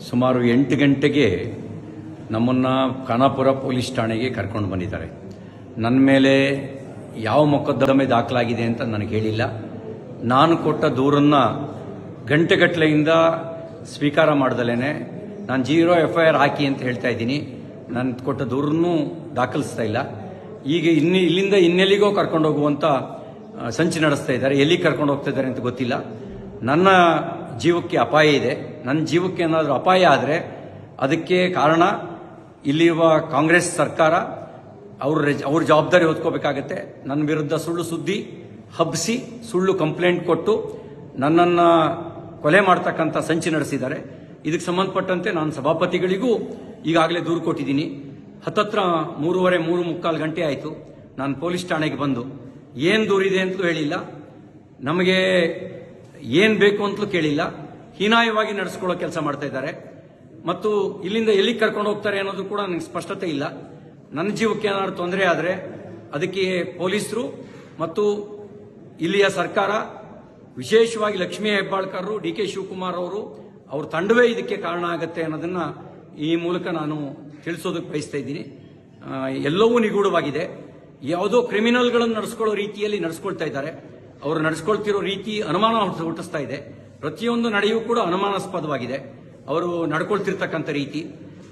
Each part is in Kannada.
ಸುಮಾರು 8 ಗಂಟೆಗೆ ನಮ್ಮನ್ನು ಖಾನಾಪುರ ಪೊಲೀಸ್ ಠಾಣೆಗೆ ಕರ್ಕೊಂಡು ಬಂದಿದ್ದಾರೆ. ನನ್ನ ಮೇಲೆ ಯಾವ ಮೊಕದ್ದಮೆ ದಾಖಲಾಗಿದೆ ಅಂತ ನನಗೆ ಹೇಳಿಲ್ಲ. ನಾನು ಕೊಟ್ಟ ದೂರನ್ನು ಗಂಟೆಗಟ್ಟಲೆಯಿಂದ ಸ್ವೀಕಾರ ಮಾಡ್ದಲೇನೆ ನಾನು 0 FIR ಹಾಕಿ ಅಂತ ಹೇಳ್ತಾ ಇದ್ದೀನಿ. ನಾನು ಕೊಟ್ಟ ದೂರನ್ನು ದಾಖಲಿಸ್ತಾ ಇಲ್ಲ. ಈಗ ಇಲ್ಲಿಂದ ಇನ್ನೆಲ್ಲಿಗೋ ಕರ್ಕೊಂಡು ಹೋಗುವಂಥ ಸಂಚು ನಡೆಸ್ತಾ ಇದ್ದಾರೆ. ಎಲ್ಲಿ ಕರ್ಕೊಂಡು ಹೋಗ್ತಾ ಇದ್ದಾರೆ ಅಂತ ಗೊತ್ತಿಲ್ಲ. ನನ್ನ ಜೀವಕ್ಕೆ ಅಪಾಯ ಇದೆ. ನನ್ನ ಜೀವಕ್ಕೆ ಏನಾದರೂ ಅಪಾಯ ಆದರೆ ಅದಕ್ಕೆ ಕಾರಣ ಇಲ್ಲಿರುವ ಕಾಂಗ್ರೆಸ್ ಸರ್ಕಾರ. ಅವ್ರ ಜವಾಬ್ದಾರಿ ಹೊತ್ಕೋಬೇಕಾಗತ್ತೆ. ನನ್ನ ವಿರುದ್ಧ ಸುಳ್ಳು ಸುದ್ದಿ ಹಬ್ಬಿಸಿ ಸುಳ್ಳು ಕಂಪ್ಲೇಂಟ್ ಕೊಟ್ಟು ನನ್ನನ್ನು ಕೊಲೆ ಮಾಡ್ತಕ್ಕಂಥ ಸಂಚು ನಡೆಸಿದ್ದಾರೆ. ಇದಕ್ಕೆ ಸಂಬಂಧಪಟ್ಟಂತೆ ನಾನು ಸಭಾಪತಿಗಳಿಗೂ ಈಗಾಗಲೇ ದೂರು ಕೊಟ್ಟಿದ್ದೀನಿ. ಹತ್ತತ್ರ 3:45 ಗಂಟೆ ಆಯಿತು ನಾನು ಪೊಲೀಸ್ ಠಾಣೆಗೆ ಬಂದು. ಏನು ದೂರಿದೆ ಅಂತಲೂ ಹೇಳಿಲ್ಲ, ನಮಗೆ ಏನು ಬೇಕು ಅಂತಲೂ ಕೇಳಿಲ್ಲ. ಹೀನಾಯವಾಗಿ ನಡೆಸ್ಕೊಳ್ಳೋ ಕೆಲಸ ಮಾಡ್ತಾ ಇದ್ದಾರೆ. ಮತ್ತು ಇಲ್ಲಿಂದ ಎಲ್ಲಿಗೆ ಕರ್ಕೊಂಡು ಹೋಗ್ತಾರೆ ಅನ್ನೋದು ಕೂಡ ನನಗೆ ಸ್ಪಷ್ಟತೆ ಇಲ್ಲ. ನನ್ನ ಜೀವಕ್ಕೆ ಏನಾದರೂ ತೊಂದರೆ ಆದರೆ ಅದಕ್ಕೆ ಪೊಲೀಸರು ಮತ್ತು ಇಲ್ಲಿಯ ಸರ್ಕಾರ, ವಿಶೇಷವಾಗಿ ಲಕ್ಷ್ಮೀ ಹೆಬ್ಬಾಳ್ಕರ್, DK ಶಿವಕುಮಾರ್ ಅವ್ರ ತಂಡವೇ ಇದಕ್ಕೆ ಕಾರಣ ಆಗುತ್ತೆ ಅನ್ನೋದನ್ನು ಈ ಮೂಲಕ ನಾನು ತಿಳಿಸೋದಕ್ಕೆ ಬಯಸ್ತಾ ಇದ್ದೀನಿ. ಎಲ್ಲವೂ ನಿಗೂಢವಾಗಿದೆ. ಯಾವುದೋ ಕ್ರಿಮಿನಲ್ಗಳನ್ನು ನಡೆಸ್ಕೊಳ್ಳೋ ರೀತಿಯಲ್ಲಿ ನಡೆಸ್ಕೊಳ್ತಾ ಇದ್ದಾರೆ. ಅವರು ನಡೆಸ್ಕೊಳ್ತಿರೋ ರೀತಿ ಅನುಮಾನ ಹುಟ್ಟಿಸ್ತಾ ಇದೆ. ಪ್ರತಿಯೊಂದು ನಡೆಯೂ ಕೂಡ ಅನುಮಾನಾಸ್ಪದವಾಗಿದೆ ಅವರು ನಡ್ಕೊಳ್ತಿರ್ತಕ್ಕಂಥ ರೀತಿ.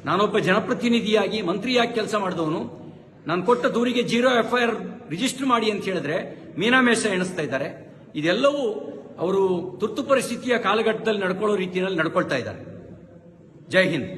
ನಾನೊಬ್ಬ ಜನಪ್ರತಿನಿಧಿಯಾಗಿ ಮಂತ್ರಿಯಾಗಿ ಕೆಲಸ ಮಾಡಿದವನು. ನಾನು ಕೊಟ್ಟ ದೂರಿಗೆ 0 FIR ರಿಜಿಸ್ಟರ್ ಮಾಡಿ ಅಂತ ಹೇಳಿದ್ರೆ ಮೀನಾಮೇಷ ಎಣಿಸ್ತಾ ಇದ್ದಾರೆ. ಇದೆಲ್ಲವೂ ಅವರು ತುರ್ತು ಪರಿಸ್ಥಿತಿಯ ಕಾಲಘಟ್ಟದಲ್ಲಿ ನಡ್ಕೊಳ್ಳೋ ರೀತಿಯಲ್ಲಿ ನಡ್ಕೊಳ್ತಾ ಇದ್ದಾರೆ. ಜೈ ಹಿಂದ್.